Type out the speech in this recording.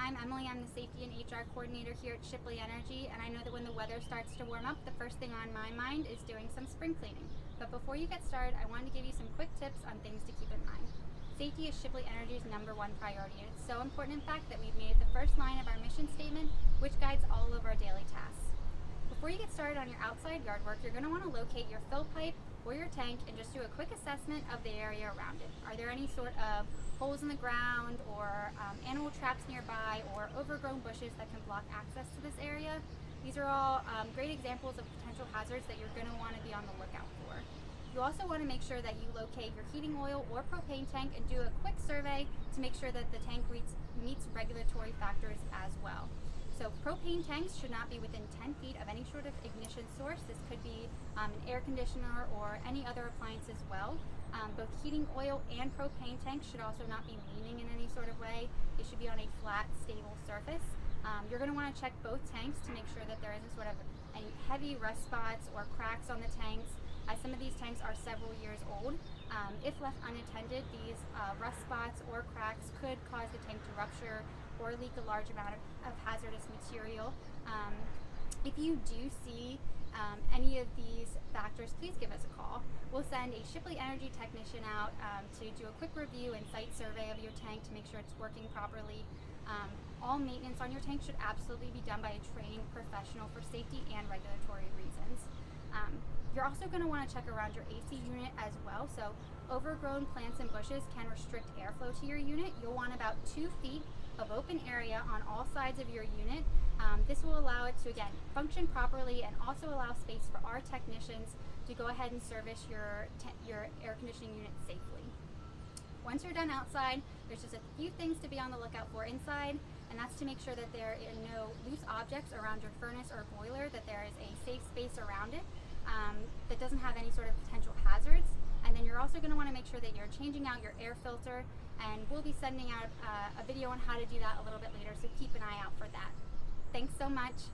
I'm Emily. I'm the Safety and HR Coordinator here at Shipley Energy, and I know that when the weather starts to warm up, the first thing on my mind is doing some spring cleaning. But before you get started, I wanted to give you some quick tips on things to keep in mind. Safety is Shipley Energy's #1 priority, and it's so important, in fact, that we've made it the first line of our mission statement, which guides all of our daily tasks. Before you get started on your outside yard work, you're going to want to locate your fill pipe or your tank and just do a quick assessment of the area around it. Are there any sort of holes in the ground or animal traps nearby or overgrown bushes that can block access to this area? These are all great examples of potential hazards that you're going to want to be on the lookout for. You also want to make sure that you locate your heating oil or propane tank and do a quick survey to make sure that the tank meets regulatory factors as well. So propane tanks should not be within 10 feet of any sort of ignition source. This could be an air conditioner or any other appliance as well. Both heating oil and propane tanks should also not be leaning in any sort of way. They should be on a flat, stable surface. You're going to want to check both tanks to make sure that there isn't sort of any heavy rust spots or cracks on the tanks, as some of these tanks are several years old. If left unattended, these rust spots or cracks could cause the tank to rupture or leak a large amount of hazardous material. If you do see any of these factors, please give us a call. We'll send a Shipley Energy technician out to do a quick review and site survey of your tank to make sure it's working properly. All maintenance on your tank should absolutely be done by a trained professional for safety and regulatory reasons. You're also going to want to check around your AC unit as well. So overgrown plants and bushes can restrict airflow to your unit. You'll want about 2 feet of open area on all sides of your unit. This will allow it to, again, function properly and also allow space for our technicians to go ahead and service your air conditioning unit safely. Once you're done outside, there's just a few things to be on the lookout for inside, and that's to make sure that there are no loose objects around your furnace or boiler, that there is a safe space around it that doesn't have any sort of potential hazards. And then you're also going to want to make sure that you're changing out your air filter, and we'll be sending out a video on how to do that a little bit later, so keep an eye out for that. Thanks so much.